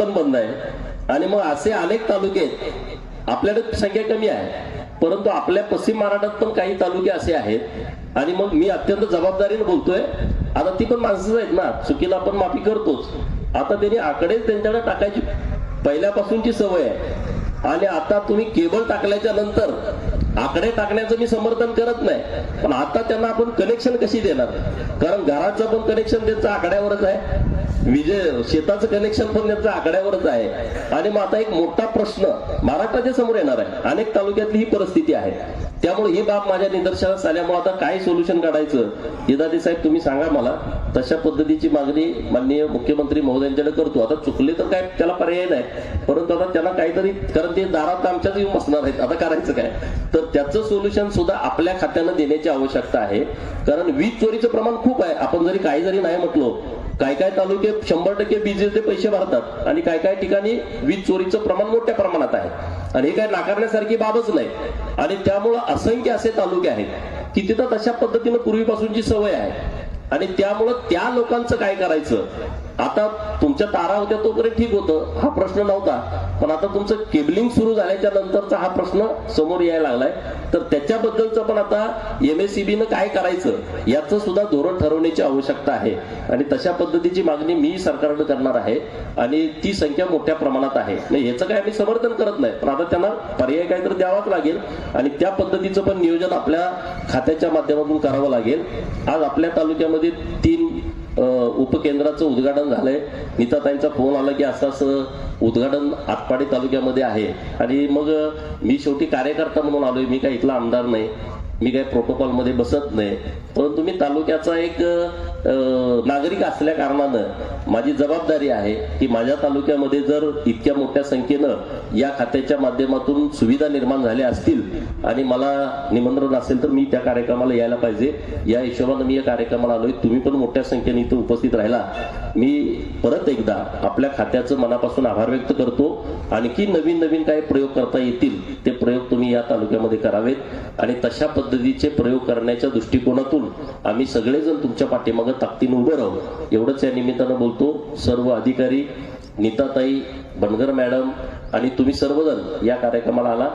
पण बंद आहे. आणि मग असे अनेक तालुके आहेत, आपल्याकडे संख्या कमी आहे परंतु आपल्या पश्चिम महाराष्ट्रात पण काही तालुके असे आहेत. आणि मग मी अत्यंत जबाबदारीने बोलतोय, आता ती पण माणसंच आहेत ना, चुकीला आपण माफी करतोच. आता त्यांनी आकडे त्यांच्याकडे टाकायची पहिल्यापासूनची सवय आहे. आणि आता तुम्ही केबल टाकल्याच्या नंतर आकडे टाकण्याचं मी समर्थन करत नाही, पण आता त्यांना आपण कनेक्शन कशी देणार? कारण घराचं पण कनेक्शन त्यांचं आकड्यावरच आहे, शेताचं कनेक्शन पण त्यांचं आकड्यावरच आहे. आणि मग आता एक मोठा प्रश्न महाराष्ट्राच्या समोर येणार आहे. अनेक तालुक्यातली ही परिस्थिती आहे. त्यामुळे ही बाब माझ्या निदर्शनास आल्यामुळे आता काय सोल्युशन काढायचं, यदादी साहेब तुम्ही सांगा मला. तशा पद्धतीची मागणी माननीय मुख्यमंत्री महोदयांच्याकडे करतो. आता चुकले तर काय त्याला पर्याय नाही, परंतु आता त्यांना काहीतरी, कारण ते दारात आमच्याच येऊन बसणार आहेत, आता करायचं काय? तर त्याचं सोल्युशन सुद्धा आपल्या खात्यानं देण्याची आवश्यकता आहे. कारण वीज चोरीचं प्रमाण खूप आहे. आपण जरी काही जरी नाही म्हटलो, काय काय तालुके 100% वीजेचे पैसे भरतात आणि काय काय ठिकाणी वीज चोरीचं प्रमाण मोठ्या प्रमाणात आहे. आणि हे काय नाकारण्यासारखी बाबच नाही. आणि त्यामुळं असंख्य असे तालुके आहेत की तिथं तशा पद्धतीनं पूर्वीपासूनची सवय आहे. आणि त्यामुळं त्या लोकांचं काय करायचं? आता तुमच्या तारा होत्या तोपर्यंत ठीक होतं, हा प्रश्न नव्हता. पण आता तुमचं केबलिंग सुरू झाल्याच्या नंतरचा हा प्रश्न समोर यायला लागलाय. तर त्याच्याबद्दलचं पण आता MSEBीनं काय करायचं याचं सुद्धा धोरण ठरवण्याची आवश्यकता आहे. आणि तशा पद्धतीची मागणी मी सरकारकडे करणार आहे. आणि ती संख्या मोठ्या प्रमाणात आहे. नाही ह्याचं काय आम्ही समर्थन करत नाही, पण आता त्यांना पर्याय काय तर द्यावाच लागेल. आणि त्या पद्धतीचं पण नियोजन आपल्या खात्याच्या माध्यमातून करावं लागेल. आज आपल्या तालुक्यामध्ये 3 उपकेंद्राचं उद्घाटन झालंय. नीताताईंचा फोन आला की असं उद्घाटन आटपाडी तालुक्यामध्ये आहे. आणि मग मी शेवटी कार्यकर्ता म्हणून आलोय, मी काही इथला आमदार नाही, मी काही प्रोटोकॉल मध्ये बसत नाही, परंतु मी तालुक्याचा एक नागरिक असल्या कारणानं माझी जबाबदारी आहे की माझ्या तालुक्यामध्ये जर इतक्या मोठ्या संख्येनं या खात्याच्या माध्यमातून सुविधा निर्माण झाल्या असतील आणि मला निमंत्रण असेल तर मी त्या कार्यक्रमाला यायला पाहिजे. या हिशोबाने मी या कार्यक्रमाला आलोय. तुम्ही पण मोठ्या संख्येने इथं उपस्थित राहिला. मी परत एकदा आपल्या खात्याचं मनापासून आभार व्यक्त करतो. आणखी नवीन नवीन काही प्रयोग करता येतील ते प्रयोग तुम्ही या तालुक्यामध्ये करावेत. आणि तशा पद्धतीचे प्रयोग करण्याच्या दृष्टिकोनातून आम्ही सगळेजण तुमच्या पाठीमागे ताकदीने उभं राहू, एवढंच या निमित्तानं बोलतो. सर्व अधिकारी, नीताताई, बनगर मॅडम आणि तुम्ही सर्वजण या कार्यक्रमाला आला.